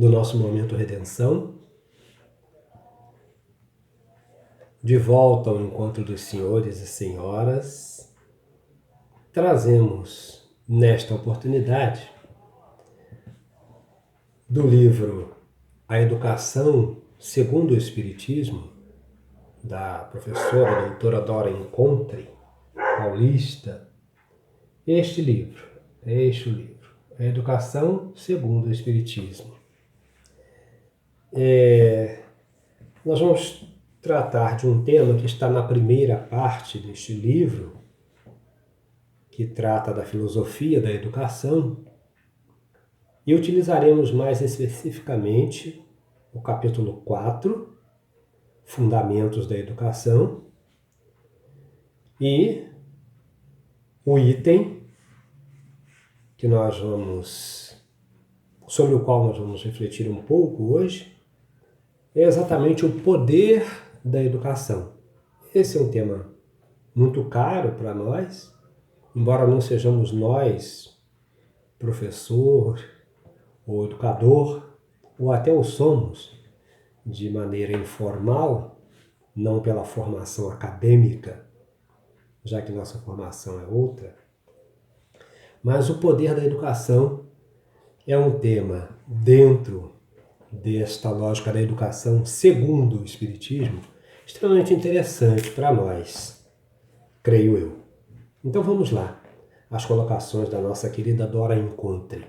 do nosso momento Redenção. De volta ao encontro dos senhores e senhoras, trazemos nesta oportunidade do livro A Educação segundo o Espiritismo, da professora doutora Dora Encontre, paulista, este livro, A Educação segundo o Espiritismo. Nós vamos tratar de um tema que está na primeira parte deste livro, que trata da filosofia da educação, e utilizaremos mais especificamente o capítulo 4, Fundamentos da Educação, e o item sobre o qual nós vamos refletir um pouco hoje, é exatamente o poder da educação. Esse é um tema muito caro para nós, embora não sejamos nós professor ou educador, ou até o somos de maneira informal, não pela formação acadêmica, já que nossa formação é outra. Mas o poder da educação é um tema dentro desta lógica da educação segundo o Espiritismo, extremamente interessante para nós, creio eu. Então vamos lá, as colocações da nossa querida Dora Encontre.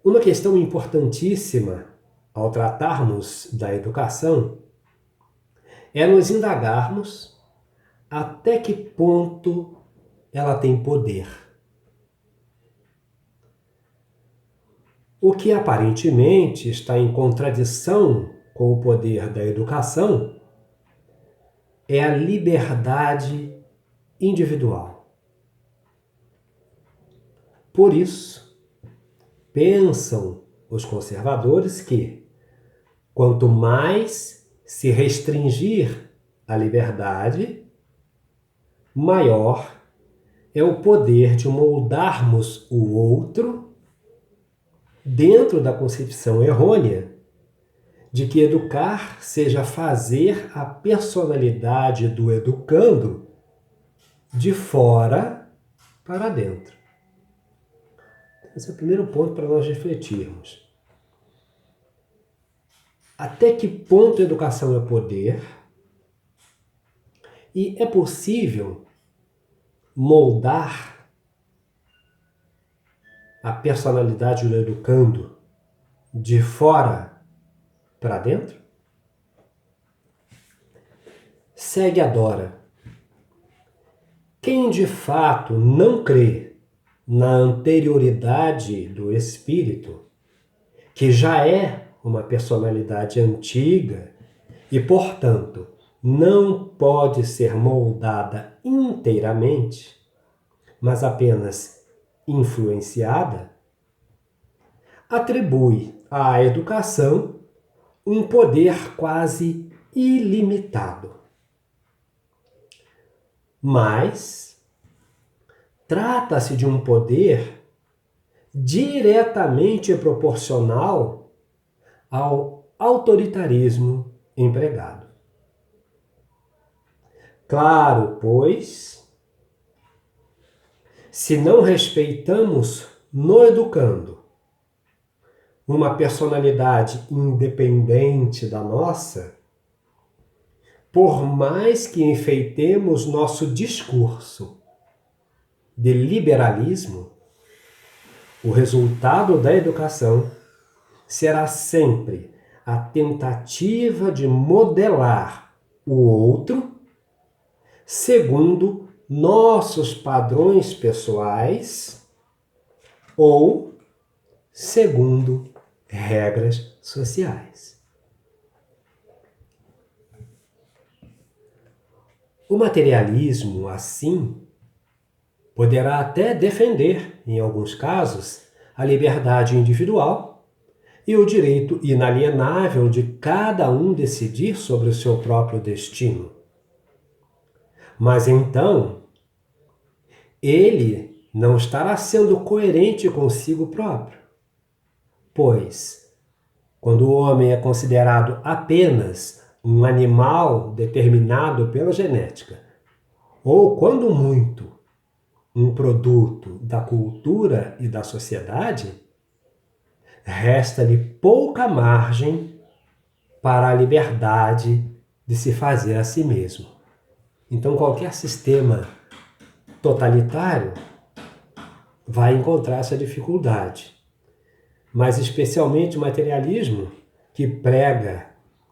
Uma questão importantíssima ao tratarmos da educação é nos indagarmos até que ponto ela tem poder. O que aparentemente está em contradição com o poder da educação é a liberdade individual. Por isso, pensam os conservadores que, quanto mais se restringir a liberdade, maior é o poder de moldarmos o outro dentro da concepção errônea de que educar seja fazer a personalidade do educando de fora para dentro. Esse é o primeiro ponto para nós refletirmos. Até que ponto a educação é poder? E é possível moldar a personalidade do educando de fora para dentro? Segue a Dora. Quem de fato não crê na anterioridade do espírito, que já é uma personalidade antiga e, portanto, não pode ser moldada inteiramente, mas apenas influenciada, atribui à educação um poder quase ilimitado. Mas trata-se de um poder diretamente proporcional ao autoritarismo empregado. Claro, pois, se não respeitamos no educando uma personalidade independente da nossa, por mais que enfeitemos nosso discurso de liberalismo, o resultado da educação será sempre a tentativa de modelar o outro segundo nossos padrões pessoais ou segundo regras sociais. O materialismo, assim, poderá até defender, em alguns casos, a liberdade individual e o direito inalienável de cada um decidir sobre o seu próprio destino. Mas então, ele não estará sendo coerente consigo próprio. Pois, quando o homem é considerado apenas um animal determinado pela genética, ou quando muito, um produto da cultura e da sociedade, resta-lhe pouca margem para a liberdade de se fazer a si mesmo. Então, qualquer sistema totalitário vai encontrar essa dificuldade. Mas especialmente o materialismo, que prega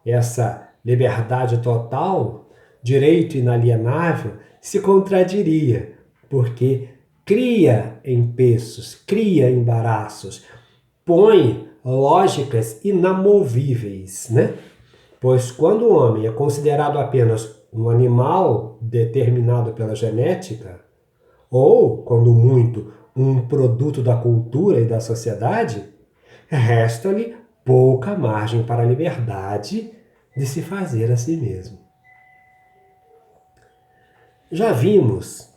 essa liberdade total, direito inalienável, se contradiria, porque cria empeços, cria embaraços, põe lógicas inamovíveis, né? Pois quando o homem é considerado apenas um animal determinado pela genética, ou, quando muito, um produto da cultura e da sociedade, resta-lhe pouca margem para a liberdade de se fazer a si mesmo. Já vimos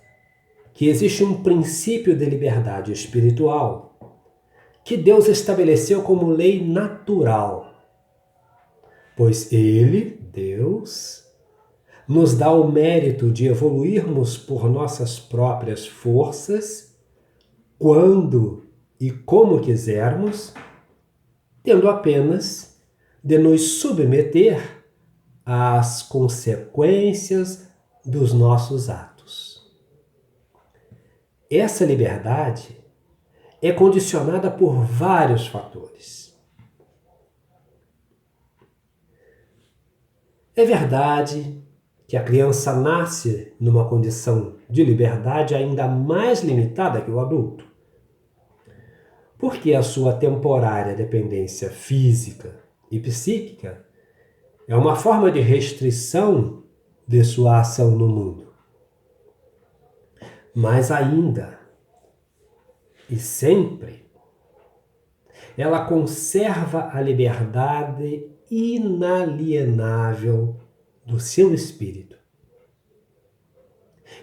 que existe um princípio de liberdade espiritual que Deus estabeleceu como lei natural, pois Ele, Deus, nos dá o mérito de evoluirmos por nossas próprias forças, quando e como quisermos, tendo apenas de nos submeter às consequências dos nossos atos. Essa liberdade é condicionada por vários fatores. É verdade que a criança nasce numa condição de liberdade ainda mais limitada que o adulto, porque a sua temporária dependência física e psíquica é uma forma de restrição de sua ação no mundo. Mas ainda e sempre, ela conserva a liberdade inalienável do seu espírito.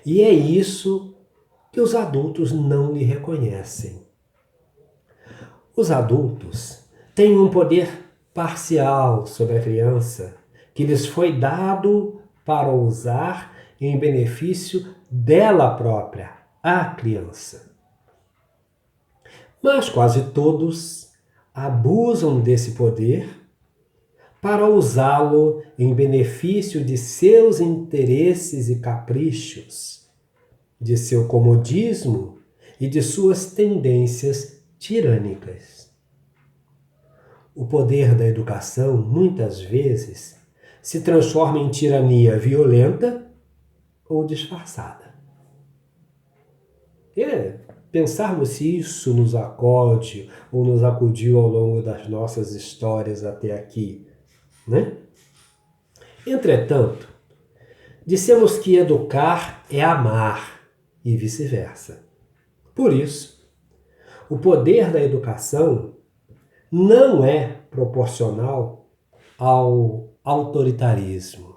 E é isso que os adultos não lhe reconhecem. Os adultos têm um poder parcial sobre a criança que lhes foi dado para usar em benefício dela própria, a criança. Mas quase todos abusam desse poder para usá-lo em benefício de seus interesses e caprichos, de seu comodismo e de suas tendências tirânicas. O poder da educação, muitas vezes, se transforma em tirania violenta ou disfarçada. Pensarmos se isso nos acode ou nos acudiu ao longo das nossas histórias até aqui, né? Entretanto, dissemos que educar é amar e vice-versa. Por isso, o poder da educação não é proporcional ao autoritarismo,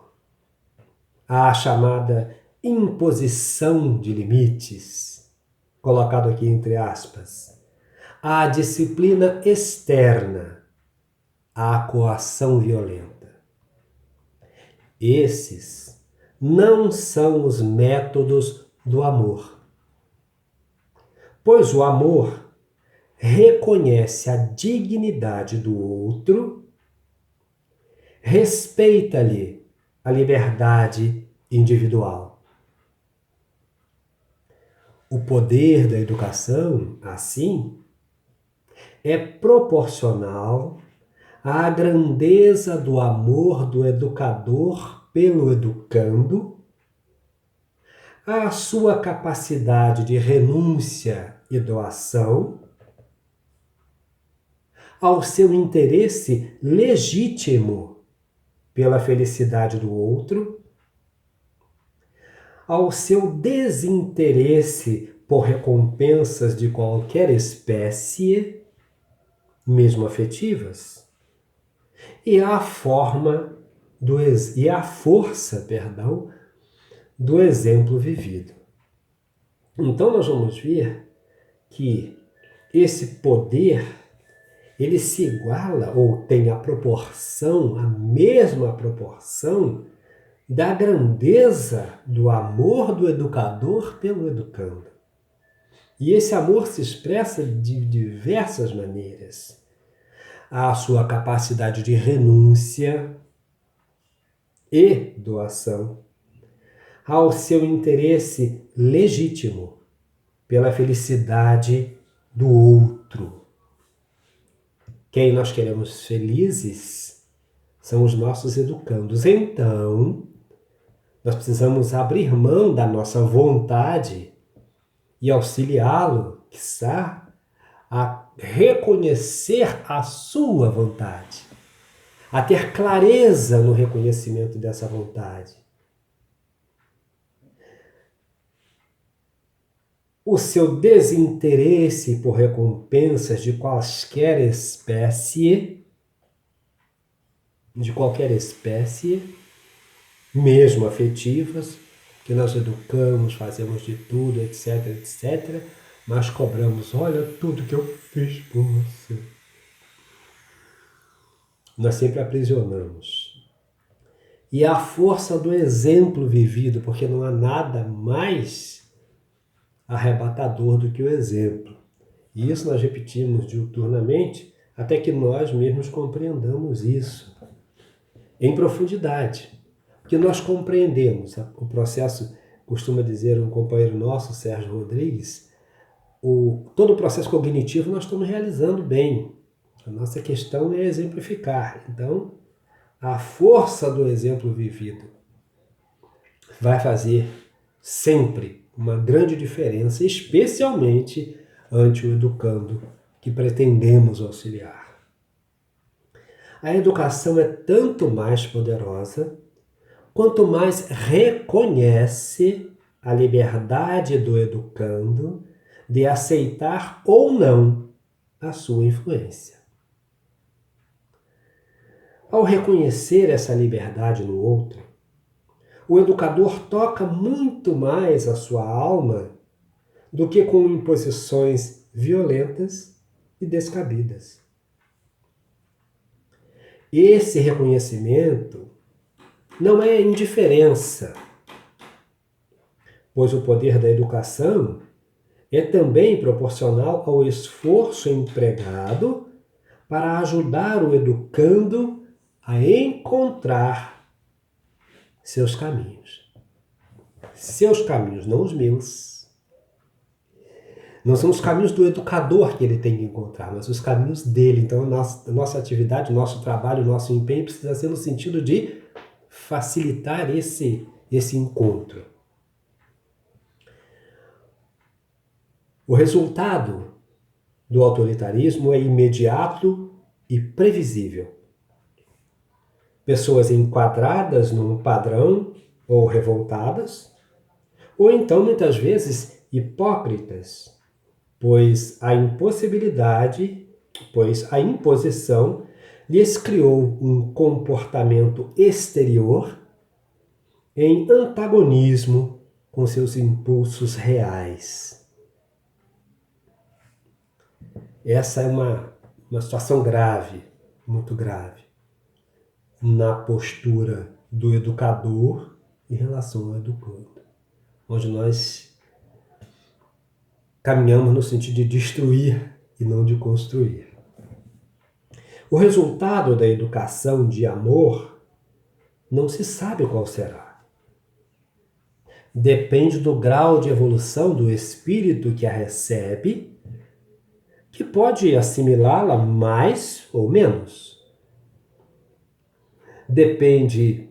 à chamada imposição de limites, colocado aqui entre aspas, à disciplina externa, à coação violenta. Esses não são os métodos do amor, pois o amor reconhece a dignidade do outro, respeita-lhe a liberdade individual. O poder da educação, assim, é proporcional à grandeza do amor do educador pelo educando, à sua capacidade de renúncia e doação, ao seu interesse legítimo pela felicidade do outro, ao seu desinteresse por recompensas de qualquer espécie, mesmo afetivas, e à força, do exemplo vivido. Então nós vamos ver que esse poder ele se iguala ou tem a proporção, a mesma proporção da grandeza do amor do educador pelo educando. E esse amor se expressa de diversas maneiras. A sua capacidade de renúncia e doação, ao seu interesse legítimo pela felicidade do outro. Quem nós queremos felizes são os nossos educandos. Então, nós precisamos abrir mão da nossa vontade e auxiliá-lo, quiçá, a reconhecer a sua vontade, a ter clareza no reconhecimento dessa vontade. O seu desinteresse por recompensas de qualquer espécie, mesmo afetivas, que nós educamos, fazemos de tudo, etc, etc, mas cobramos, olha tudo que eu fiz por você. Nós sempre aprisionamos. E a força do exemplo vivido, porque não há nada mais arrebatador do que o exemplo. E isso nós repetimos diuturnamente até que nós mesmos compreendamos isso em profundidade. Porque nós compreendemos o processo, costuma dizer um companheiro nosso, Sérgio Rodrigues, todo o processo cognitivo nós estamos realizando bem. A nossa questão é exemplificar. Então, a força do exemplo vivido vai fazer sempre uma grande diferença, especialmente ante o educando que pretendemos auxiliar. A educação é tanto mais poderosa quanto mais reconhece a liberdade do educando de aceitar ou não a sua influência. Ao reconhecer essa liberdade no outro, o educador toca muito mais a sua alma do que com imposições violentas e descabidas. Esse reconhecimento não é indiferença, pois o poder da educação é também proporcional ao esforço empregado para ajudar o educando a encontrar seus caminhos. Seus caminhos, não os meus. Não são os caminhos do educador que ele tem que encontrar, mas os caminhos dele. Então, a nossa atividade, o nosso trabalho, o nosso empenho precisa ser no sentido de facilitar esse encontro. O resultado do autoritarismo é imediato e previsível. Pessoas enquadradas num padrão ou revoltadas, ou então, muitas vezes, hipócritas, pois a imposição lhes criou um comportamento exterior em antagonismo com seus impulsos reais. Essa é uma situação grave, muito grave, na postura do educador em relação ao educando, onde nós caminhamos no sentido de destruir e não de construir. O resultado da educação de amor não se sabe qual será. Depende do grau de evolução do espírito que a recebe, que pode assimilá-la mais ou menos. Depende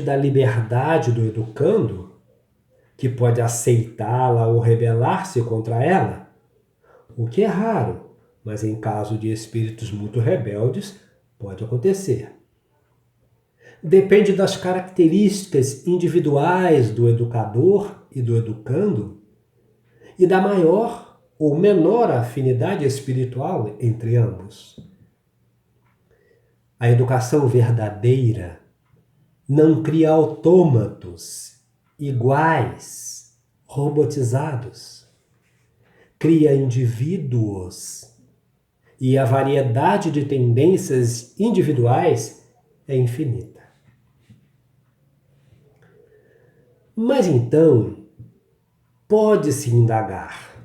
da liberdade do educando, que pode aceitá-la ou rebelar-se contra ela, o que é raro, mas em caso de espíritos muito rebeldes, pode acontecer. Depende das características individuais do educador e do educando e da maior ou menor afinidade espiritual entre ambos. A educação verdadeira não cria autômatos iguais, robotizados. Cria indivíduos e a variedade de tendências individuais é infinita. Mas então, pode-se indagar: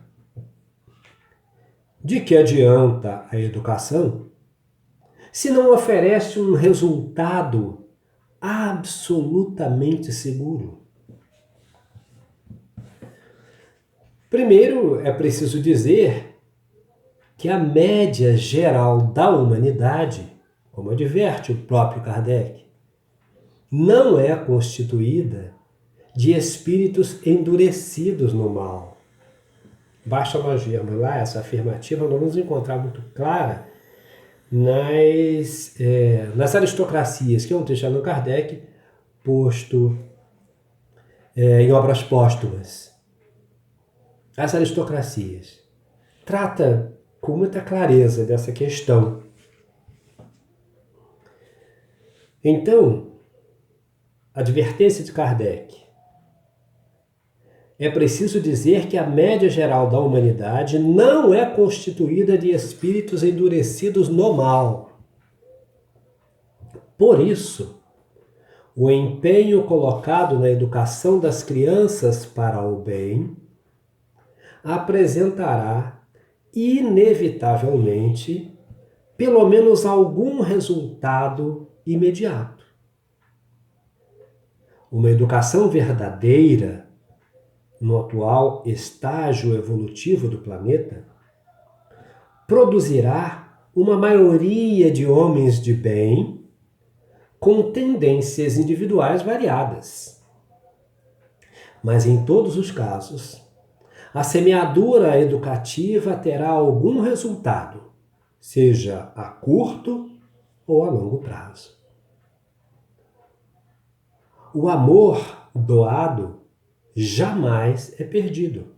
de que adianta a educação se não oferece um resultado absolutamente seguro? Primeiro, é preciso dizer que a média geral da humanidade, como adverte o próprio Kardec, não é constituída de espíritos endurecidos no mal. Basta nós vermos lá essa afirmativa, nós vamos encontrar muito clara nas aristocracias, que é um texto do Kardec posto em obras póstumas. As aristocracias. Trata com muita clareza dessa questão. Então, a advertência de Kardec: é preciso dizer que a média geral da humanidade não é constituída de espíritos endurecidos no mal. Por isso, o empenho colocado na educação das crianças para o bem apresentará inevitavelmente pelo menos algum resultado imediato. Uma educação verdadeira no atual estágio evolutivo do planeta produzirá uma maioria de homens de bem com tendências individuais variadas. Mas em todos os casos, a semeadura educativa terá algum resultado, seja a curto ou a longo prazo. O amor doado jamais é perdido.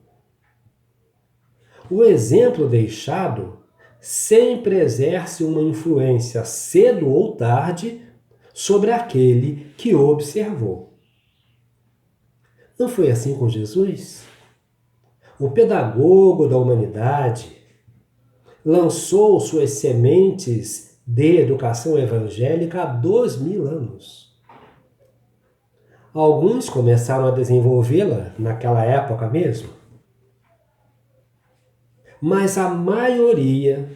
O exemplo deixado sempre exerce uma influência cedo ou tarde sobre aquele que o observou. Não foi assim com Jesus? O pedagogo da humanidade lançou suas sementes de educação evangélica há 2000 anos. Alguns começaram a desenvolvê-la naquela época mesmo, mas a maioria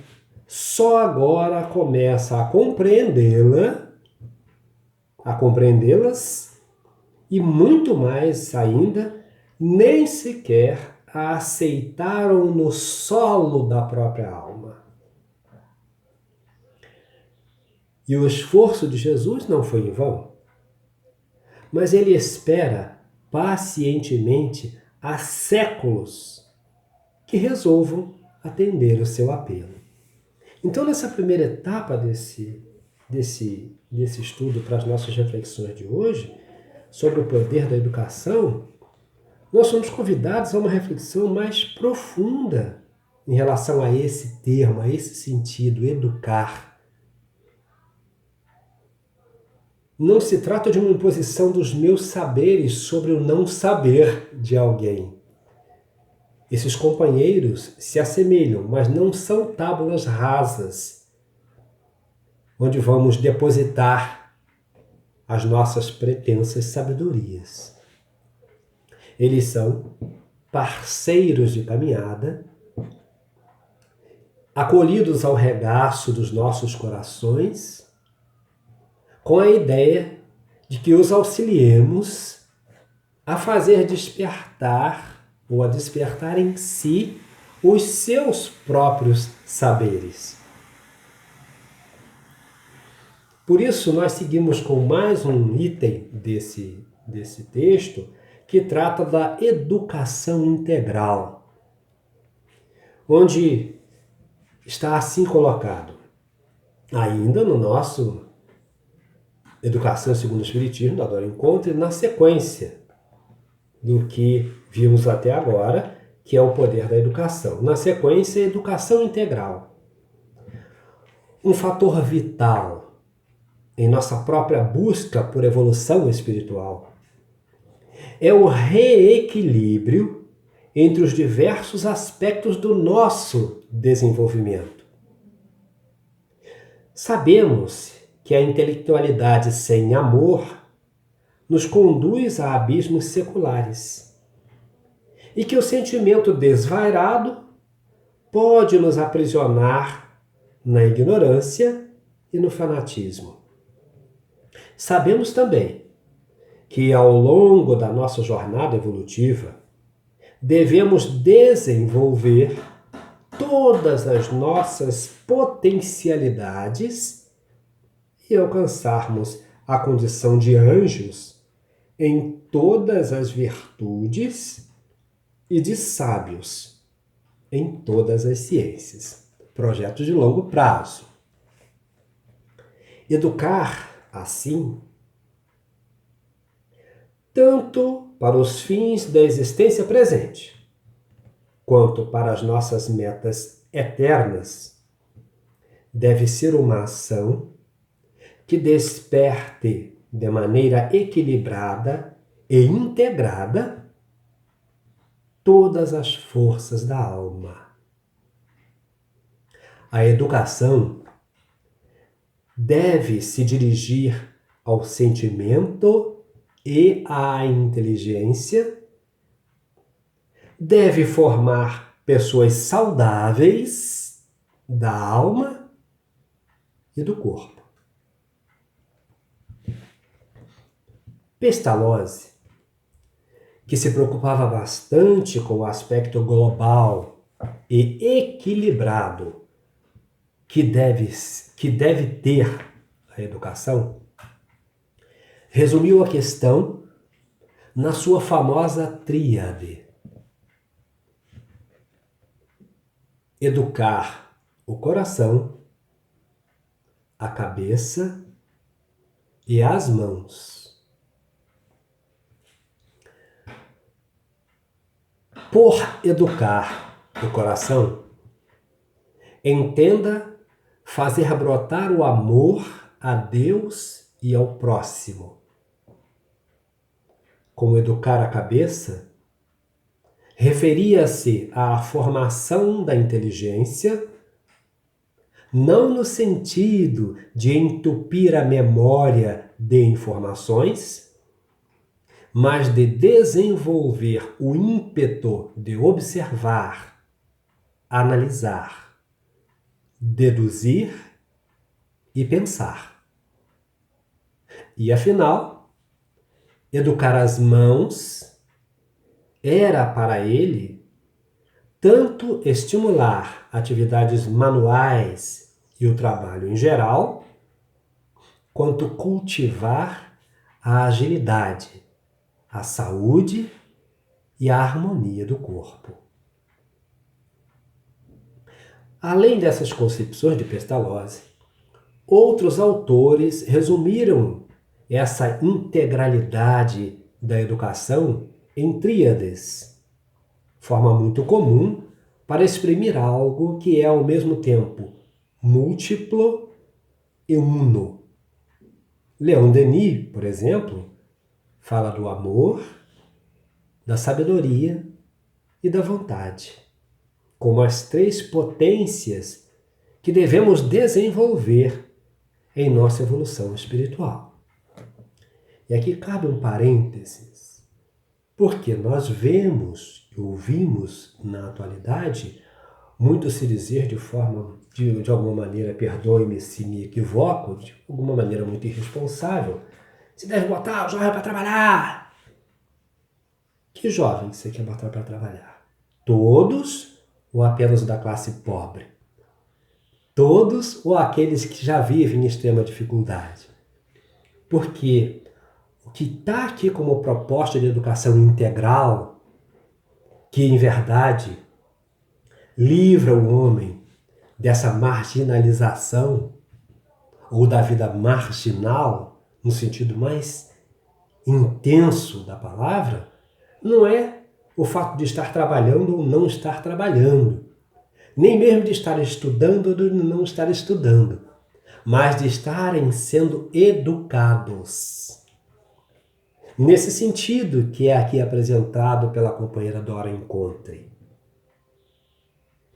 só agora começa a compreendê-las e muito mais ainda, nem sequer a aceitaram no solo da própria alma. E o esforço de Jesus não foi em vão, mas ele espera pacientemente há séculos que resolvam atender o seu apelo. Então, nessa primeira etapa desse estudo para as nossas reflexões de hoje, sobre o poder da educação, nós somos convidados a uma reflexão mais profunda em relação a esse termo, a esse sentido, educar. Não se trata de uma imposição dos meus saberes sobre o não saber de alguém. Esses companheiros se assemelham, mas não são tábuas rasas, onde vamos depositar as nossas pretensas sabedorias. Eles são parceiros de caminhada, acolhidos ao regaço dos nossos corações, com a ideia de que os auxiliemos a fazer despertar ou a despertar em si os seus próprios saberes. Por isso, nós seguimos com mais um item desse texto que trata da educação integral, onde está assim colocado, ainda no nosso Educação segundo o Espiritismo, da Dora Encontre, na sequência do que vimos até agora, que é o poder da educação. Na sequência, a educação integral. Um fator vital em nossa própria busca por evolução espiritual é o reequilíbrio entre os diversos aspectos do nosso desenvolvimento. Sabemos que a intelectualidade sem amor nos conduz a abismos seculares e que o sentimento desvairado pode nos aprisionar na ignorância e no fanatismo. Sabemos também que ao longo da nossa jornada evolutiva devemos desenvolver todas as nossas potencialidades e alcançarmos a condição de anjos em todas as virtudes e de sábios em todas as ciências. Projeto de longo prazo. Educar, assim, tanto para os fins da existência presente, quanto para as nossas metas eternas, deve ser uma ação que desperte de maneira equilibrada e integrada todas as forças da alma. A educação deve se dirigir ao sentimento e à inteligência, deve formar pessoas saudáveis da alma e do corpo. Pestalozzi, que se preocupava bastante com o aspecto global e equilibrado que deve ter a educação, resumiu a questão na sua famosa tríade: educar o coração, a cabeça e as mãos. Por educar o coração, entenda fazer brotar o amor a Deus e ao próximo. Como educar a cabeça, referia-se à formação da inteligência, não no sentido de entupir a memória de informações, mas de desenvolver o ímpeto de observar, analisar, deduzir e pensar. E afinal, educar as mãos era para ele tanto estimular atividades manuais e o trabalho em geral, quanto cultivar a agilidade, a saúde e a harmonia do corpo. Além dessas concepções de Pestalozzi, outros autores resumiram essa integralidade da educação em tríades, forma muito comum para exprimir algo que é ao mesmo tempo múltiplo e uno. Leon Denis, por exemplo, fala do amor, da sabedoria e da vontade, como as três potências que devemos desenvolver em nossa evolução espiritual. E aqui cabe um parênteses, porque nós vemos e ouvimos na atualidade muito se dizer de alguma maneira, perdoe-me se me equivoco, de alguma maneira muito irresponsável: você deve botar o jovem para trabalhar. Que jovem você quer botar para trabalhar? Todos ou apenas o da classe pobre? Todos ou aqueles que já vivem em extrema dificuldade? Porque o que está aqui como proposta de educação integral, que em verdade livra o homem dessa marginalização ou da vida marginal, no sentido mais intenso da palavra, não é o fato de estar trabalhando ou não estar trabalhando, nem mesmo de estar estudando ou de não estar estudando, mas de estarem sendo educados. Nesse sentido que é aqui apresentado pela companheira Dora Encontre.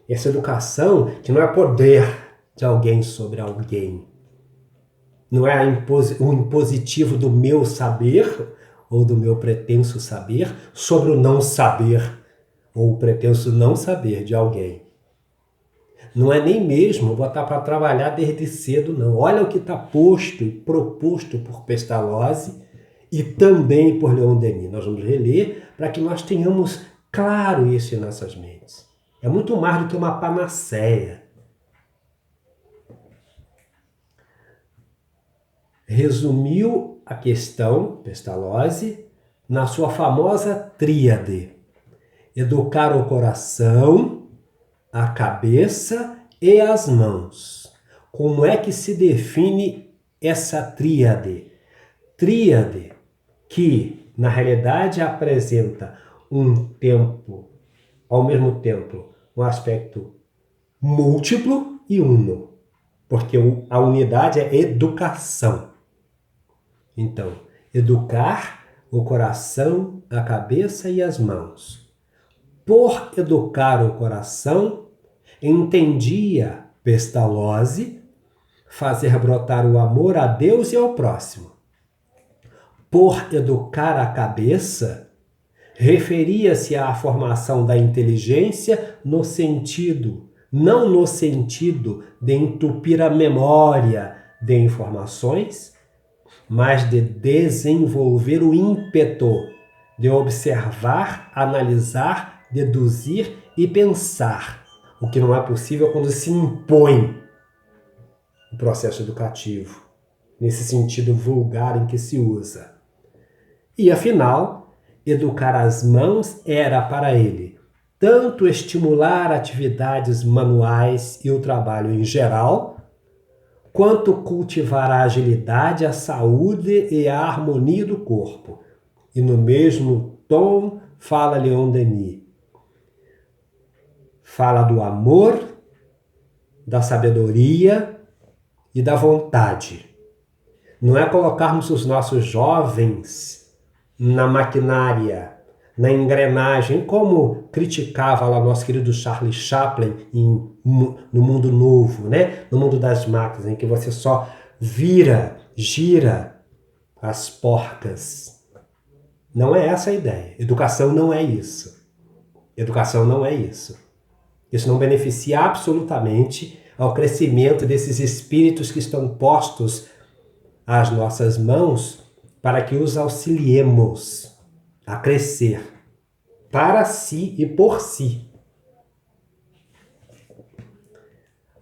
Essa educação que não é poder de alguém sobre alguém, não é o impositivo do meu saber ou do meu pretenso saber sobre o não saber ou o pretenso não saber de alguém. Não é nem mesmo botar para trabalhar desde cedo, não. Olha o que está posto e proposto por Pestalozzi e também por Leon Denis. Nós vamos reler para que nós tenhamos claro isso em nossas mentes. É muito mais do que uma panaceia. Resumiu a questão, Pestalozzi, na sua famosa tríade: educar o coração, a cabeça e as mãos. Como é que se define essa tríade? Tríade que, na realidade, apresenta ao mesmo tempo, um aspecto múltiplo e uno, porque a unidade é educação. Então, educar o coração, a cabeça e as mãos. Por educar o coração, entendia Pestalozzi fazer brotar o amor a Deus e ao próximo. Por educar a cabeça, referia-se à formação da inteligência não no sentido de entupir a memória de informações, mas de desenvolver o ímpeto de observar, analisar, deduzir e pensar, o que não é possível quando se impõe o processo educativo, nesse sentido vulgar em que se usa. E, afinal, educar as mãos era para ele tanto estimular atividades manuais e o trabalho em geral, quanto cultivar a agilidade, a saúde e a harmonia do corpo. E no mesmo tom fala Leon Denis. Fala do amor, da sabedoria e da vontade. Não é colocarmos os nossos jovens na maquinária, na engrenagem, como criticava lá nosso querido Charlie Chaplin no Mundo Novo, né? No mundo das máquinas, em que você só gira as porcas. Não é essa a ideia. Educação não é isso. Educação não é isso. Isso não beneficia absolutamente ao crescimento desses espíritos que estão postos às nossas mãos para que os auxiliemos a crescer para si e por si.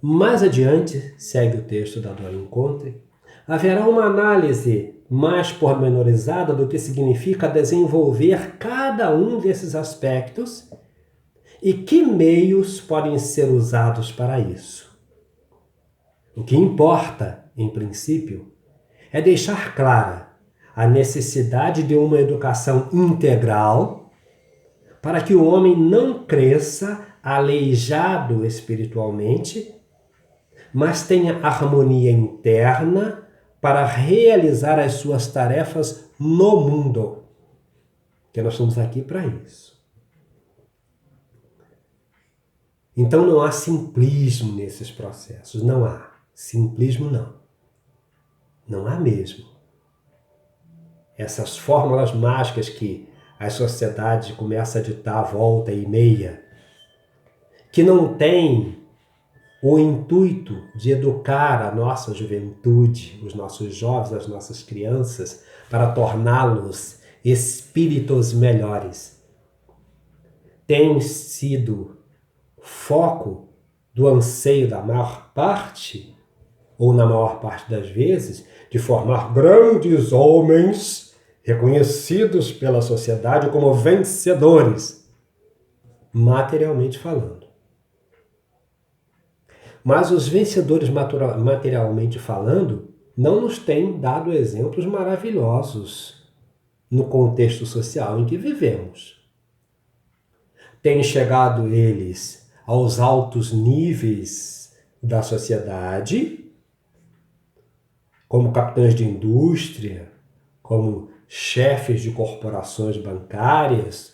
Mais adiante, segue o texto da Dona Encontre, haverá uma análise mais pormenorizada do que significa desenvolver cada um desses aspectos e que meios podem ser usados para isso. O que importa, em princípio, é deixar clara a necessidade de uma educação integral para que o homem não cresça aleijado espiritualmente, mas tenha harmonia interna para realizar as suas tarefas no mundo. Porque nós estamos aqui para isso. Então não há simplismo nesses processos. Não há. Simplismo não. Não há mesmo. Essas fórmulas mágicas que a sociedade começa a ditar à volta e meia, que não tem o intuito de educar a nossa juventude, os nossos jovens, as nossas crianças, para torná-los espíritos melhores. Tem sido foco do anseio da maior parte, ou na maior parte das vezes, de formar grandes homens reconhecidos pela sociedade como vencedores, materialmente falando. Mas os vencedores materialmente falando não nos têm dado exemplos maravilhosos no contexto social em que vivemos. Têm chegado eles aos altos níveis da sociedade, como capitães de indústria, como chefes de corporações bancárias,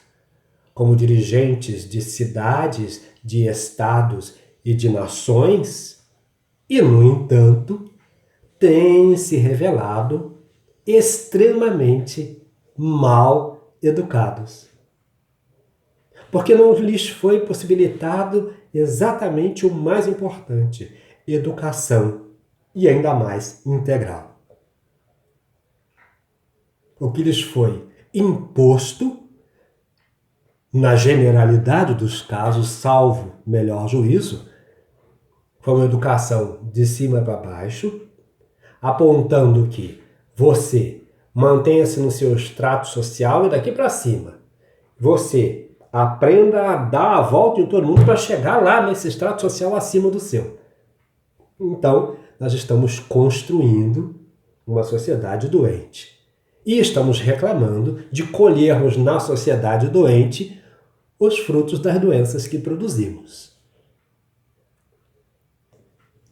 como dirigentes de cidades, de estados e de nações, e, no entanto, têm se revelado extremamente mal educados. Porque não lhes foi possibilitado exatamente o mais importante: educação, e ainda mais integral. O que lhes foi imposto, na generalidade dos casos, salvo melhor juízo, foi uma educação de cima para baixo, apontando que você mantenha-se no seu extrato social e daqui para cima. Você aprenda a dar a volta em todo mundo para chegar lá nesse extrato social acima do seu. Então, nós estamos construindo uma sociedade doente. E estamos reclamando de colhermos na sociedade doente os frutos das doenças que produzimos.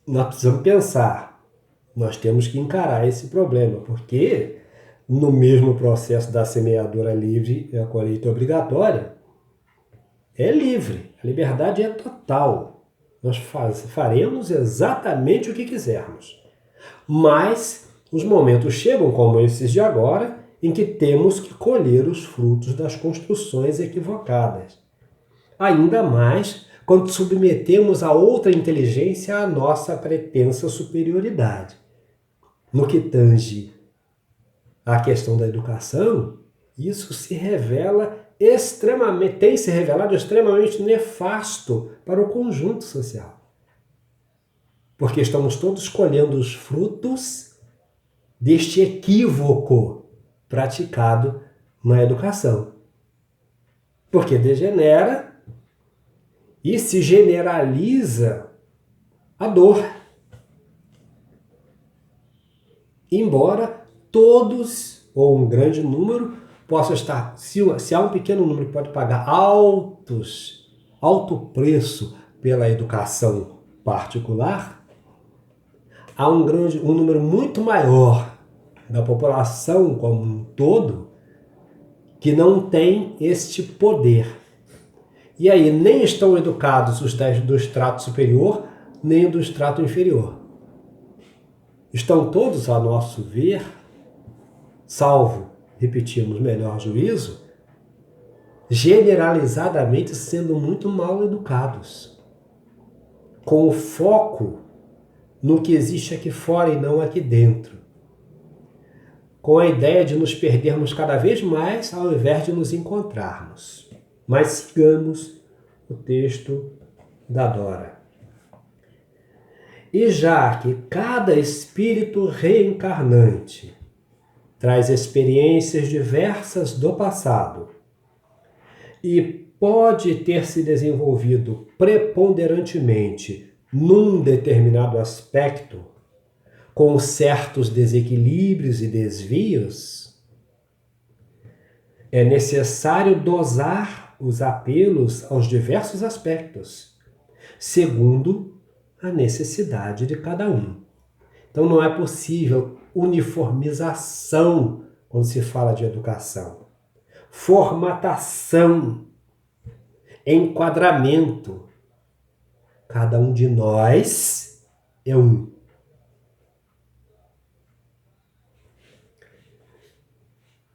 Nós precisamos pensar, nós temos que encarar esse problema, porque no mesmo processo da semeadura livre e a colheita obrigatória, é livre, a liberdade é total. Nós faremos exatamente o que quisermos. Mas os momentos chegam, como esses de agora, em que temos que colher os frutos das construções equivocadas. Ainda mais quando submetemos a outra inteligência à nossa pretensa superioridade. No que tange à questão da educação, isso se revela tem se revelado extremamente nefasto para o conjunto social. Porque estamos todos colhendo os frutos deste equívoco praticado na educação. Porque degenera e se generaliza a dor. Embora todos, ou um grande número, possam estar, se há um pequeno número que pode pagar alto preço pela educação particular, há um número muito maior da população como um todo que não tem este poder. E aí nem estão educados os do extrato superior, nem do extrato inferior. Estão todos, a nosso ver, salvo, repetimos, melhor juízo, generalizadamente sendo muito mal educados, com o foco no que existe aqui fora e não aqui dentro, com a ideia de nos perdermos cada vez mais ao invés de nos encontrarmos. Mas sigamos o texto da Dora. E já que cada espírito reencarnante traz experiências diversas do passado e pode ter se desenvolvido preponderantemente num determinado aspecto, com certos desequilíbrios e desvios, é necessário dosar os apelos aos diversos aspectos, segundo a necessidade de cada um. Então não é possível uniformização quando se fala de educação. Formatação, enquadramento. Cada um de nós é um.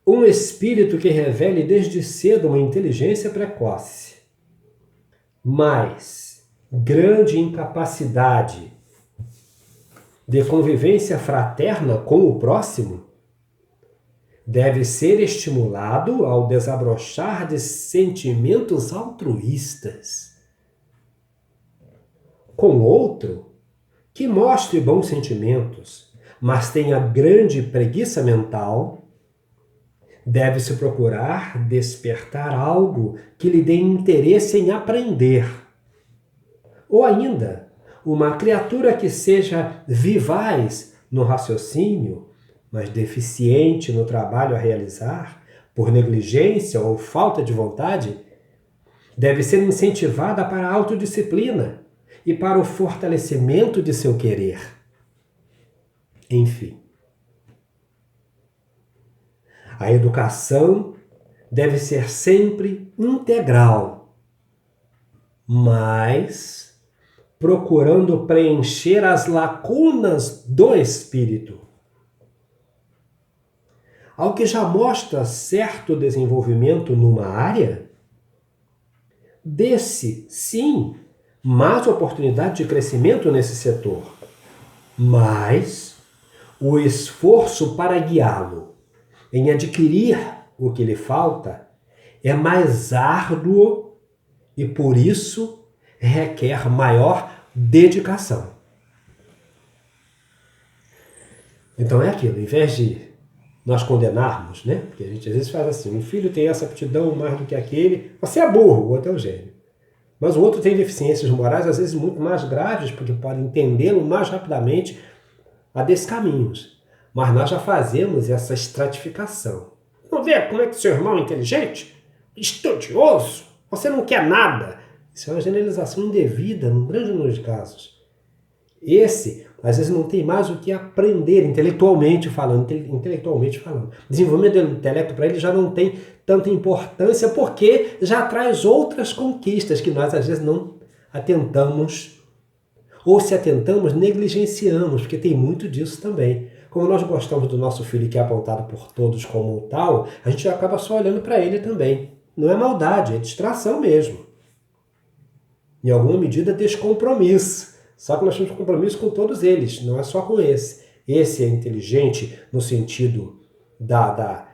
Um espírito que revele desde cedo uma inteligência precoce, mas grande incapacidade de convivência fraterna com o próximo, deve ser estimulado ao desabrochar de sentimentos altruístas. Com outro, que mostre bons sentimentos, mas tenha grande preguiça mental, deve-se procurar despertar algo que lhe dê interesse em aprender. Ou ainda, uma criatura que seja vivaz no raciocínio, mas deficiente no trabalho a realizar, por negligência ou falta de vontade, deve ser incentivada para a autodisciplina e para o fortalecimento de seu querer. Enfim, a educação deve ser sempre integral, mas procurando preencher as lacunas do espírito. Ao que já mostra certo desenvolvimento numa área, desse, sim, mais oportunidade de crescimento nesse setor. Mas o esforço para guiá-lo em adquirir o que lhe falta é mais árduo e, por isso, requer maior dedicação. Então é aquilo, em vez de nós condenarmos, né? Porque a gente às vezes faz assim, um filho tem essa aptidão mais do que aquele, você é burro, o outro é o gênio. Mas o outro tem deficiências morais, às vezes muito mais graves, porque pode entendê-lo mais rapidamente a desses caminhos. Mas nós já fazemos essa estratificação. Não vê como é que seu irmão é inteligente? Estudioso? Você não quer nada? Isso é uma generalização indevida, num grande número de casos. Esse, às vezes, não tem mais o que aprender intelectualmente falando. Desenvolvimento do intelecto para ele já não tem tanta importância porque já traz outras conquistas que nós, às vezes, não atentamos. Ou se atentamos, negligenciamos, porque tem muito disso também. Como nós gostamos do nosso filho que é apontado por todos como tal, a gente acaba só olhando para ele também. Não é maldade, é distração mesmo. Em alguma medida, descompromisso. Só que nós temos compromisso com todos eles, não é só com esse. Esse é inteligente no sentido da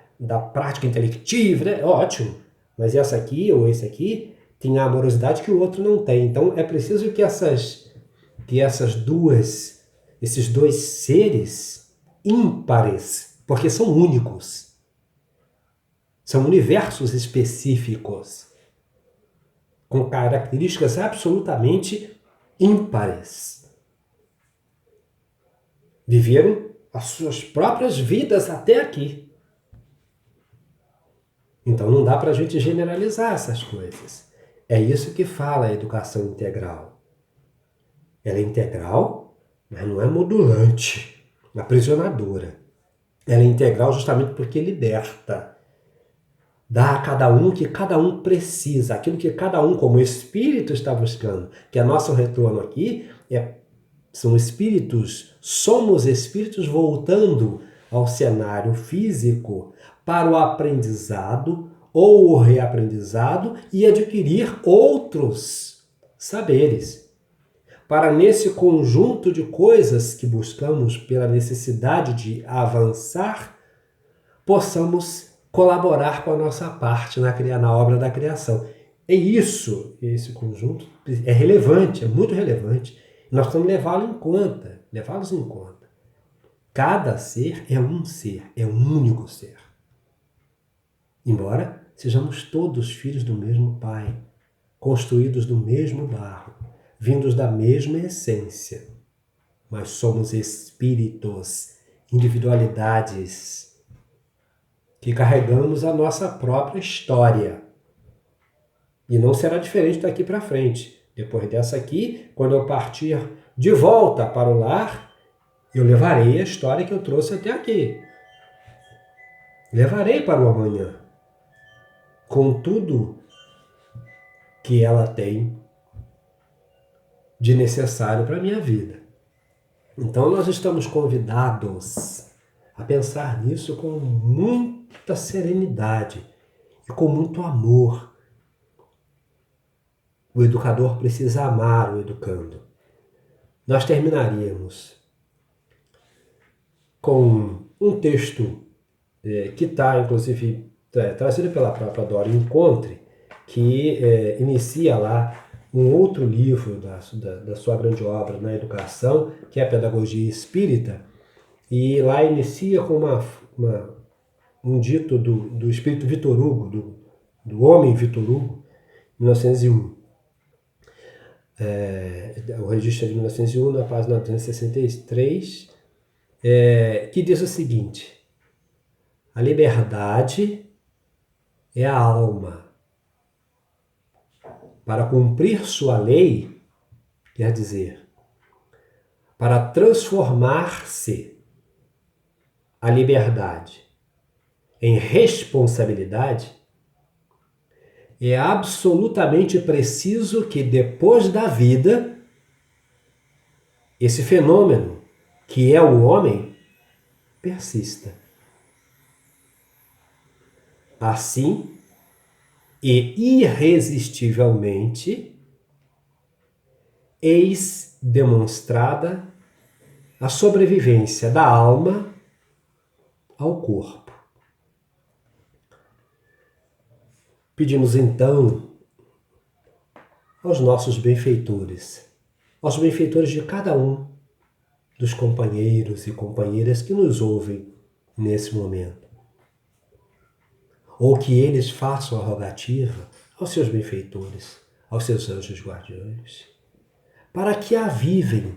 prática intelectiva, né? Ótimo. Mas essa aqui ou esse aqui tem a amorosidade que o outro não tem. Então é preciso que esses dois seres ímpares, porque são únicos, são universos específicos, com características absolutamente ímpares. Viveram as suas próprias vidas até aqui. Então não dá para a gente generalizar essas coisas. É isso que fala a educação integral. Ela é integral, mas não é modulante, aprisionadora. Ela é integral justamente porque liberta. Dá a cada um o que cada um precisa, aquilo que cada um, como espírito, está buscando. Que é nosso retorno aqui são espíritos, somos espíritos voltando ao cenário físico para o aprendizado ou o reaprendizado e adquirir outros saberes. Para nesse conjunto de coisas que buscamos pela necessidade de avançar, possamos colaborar com a nossa parte na obra da criação. É isso, esse conjunto é relevante, é muito relevante. Nós temos que levá-los em conta. Cada ser, é um único ser. Embora sejamos todos filhos do mesmo Pai, construídos do mesmo barro, vindos da mesma essência, mas somos espíritos, individualidades, que carregamos a nossa própria história. E não será diferente daqui para frente. Depois dessa aqui, quando eu partir de volta para o lar, eu levarei a história que eu trouxe até aqui. Levarei para o amanhã, com tudo que ela tem de necessário para a minha vida. Então nós estamos convidados a pensar nisso com muita serenidade e com muito amor. O educador precisa amar o educando. Nós terminaríamos com um texto que está, inclusive, trazido pela própria Dora Encontre, que inicia lá um outro livro da sua grande obra na educação, que é a Pedagogia Espírita, e lá inicia com um dito do espírito Vitor Hugo, do homem Vitor Hugo, 1901. O registro é de 1901, na página 263, que diz o seguinte: a liberdade é a alma. Para cumprir sua lei, quer dizer, para transformar-se a liberdade em responsabilidade, é absolutamente preciso que depois da vida esse fenômeno que é o homem persista. Assim, e irresistivelmente, eis demonstrada a sobrevivência da alma ao corpo. Pedimos então aos nossos benfeitores de cada um dos companheiros e companheiras que nos ouvem nesse momento, ou que eles façam a rogativa aos seus benfeitores, aos seus anjos guardiões, para que avivem,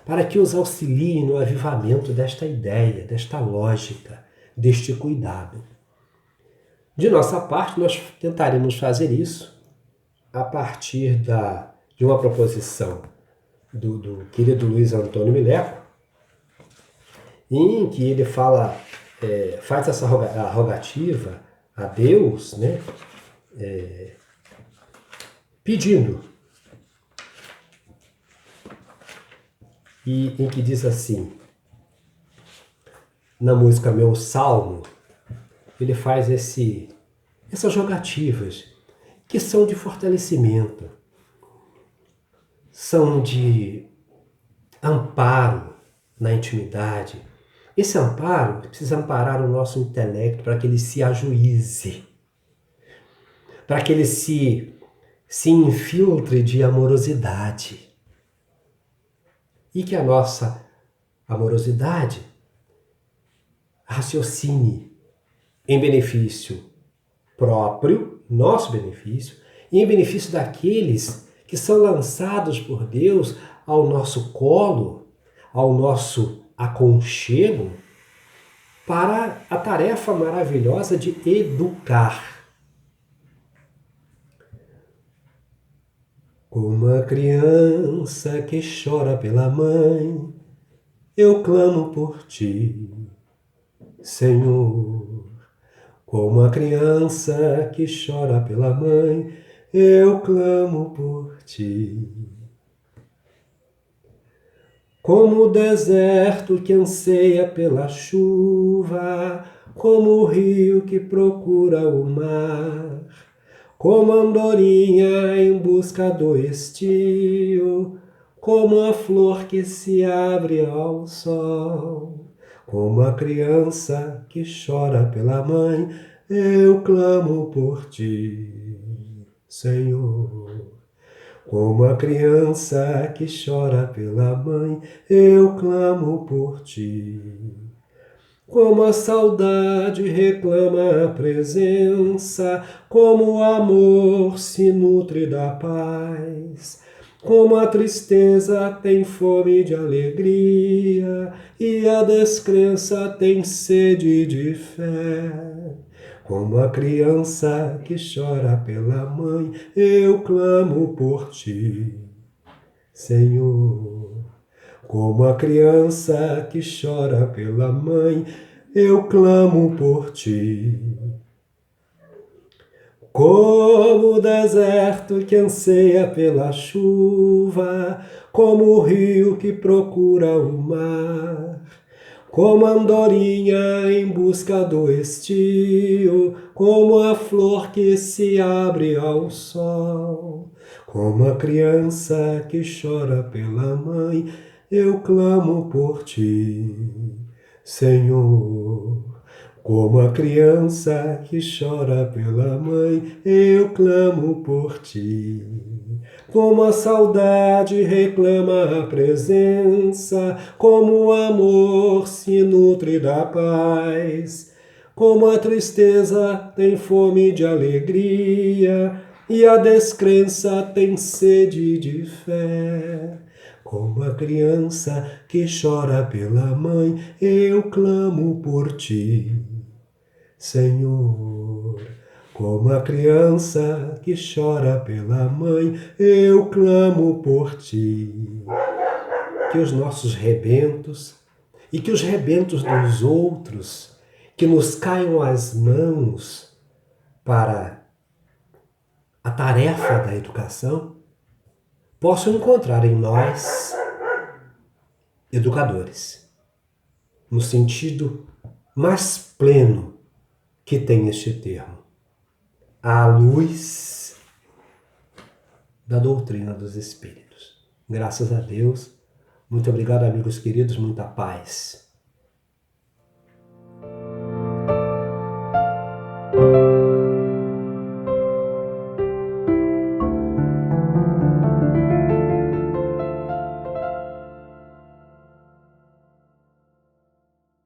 para que os auxiliem no avivamento desta ideia, desta lógica, deste cuidado. De nossa parte, nós tentaremos fazer isso a partir de uma proposição do querido Luiz Antônio Mileco, em que ele fala, faz essa rogativa a Deus, né? Pedindo, e em que diz assim, na música Meu Salmo, ele faz essas rogativas que são de fortalecimento, são de amparo na intimidade. Esse amparo precisa amparar o nosso intelecto para que ele se ajuize, para que ele se infiltre de amorosidade. E que a nossa amorosidade raciocine em benefício próprio, nosso benefício, e em benefício daqueles que são lançados por Deus ao nosso colo, ao nosso aconchego, para a tarefa maravilhosa de educar. Como a criança que chora pela mãe, eu clamo por ti, Senhor. Como a criança que chora pela mãe, eu clamo por ti. Como o deserto que anseia pela chuva, como o rio que procura o mar, como a andorinha em busca do estio, como a flor que se abre ao sol, como a criança que chora pela mãe, eu clamo por ti, Senhor. Como a criança que chora pela mãe, eu clamo por ti. Como a saudade reclama a presença, como o amor se nutre da paz, como a tristeza tem fome de alegria e a descrença tem sede de fé. Como a criança que chora pela mãe, eu clamo por ti, Senhor. Como a criança que chora pela mãe, eu clamo por ti. Como o deserto que anseia pela chuva, como o rio que procura o mar, como a andorinha em busca do estio, como a flor que se abre ao sol, como a criança que chora pela mãe, eu clamo por ti, Senhor. Como a criança que chora pela mãe, eu clamo por ti. Como a saudade reclama a presença, como o amor se nutre da paz, como a tristeza tem fome de alegria e a descrença tem sede de fé. Como a criança que chora pela mãe, eu clamo por ti, Senhor. Como a criança que chora pela mãe, eu clamo por ti. Que os nossos rebentos e que os rebentos dos outros que nos caiam às mãos para a tarefa da educação possam encontrar em nós educadores, no sentido mais pleno que tem este termo, à luz da doutrina dos Espíritos. Graças a Deus. Muito obrigado, amigos queridos. Muita paz.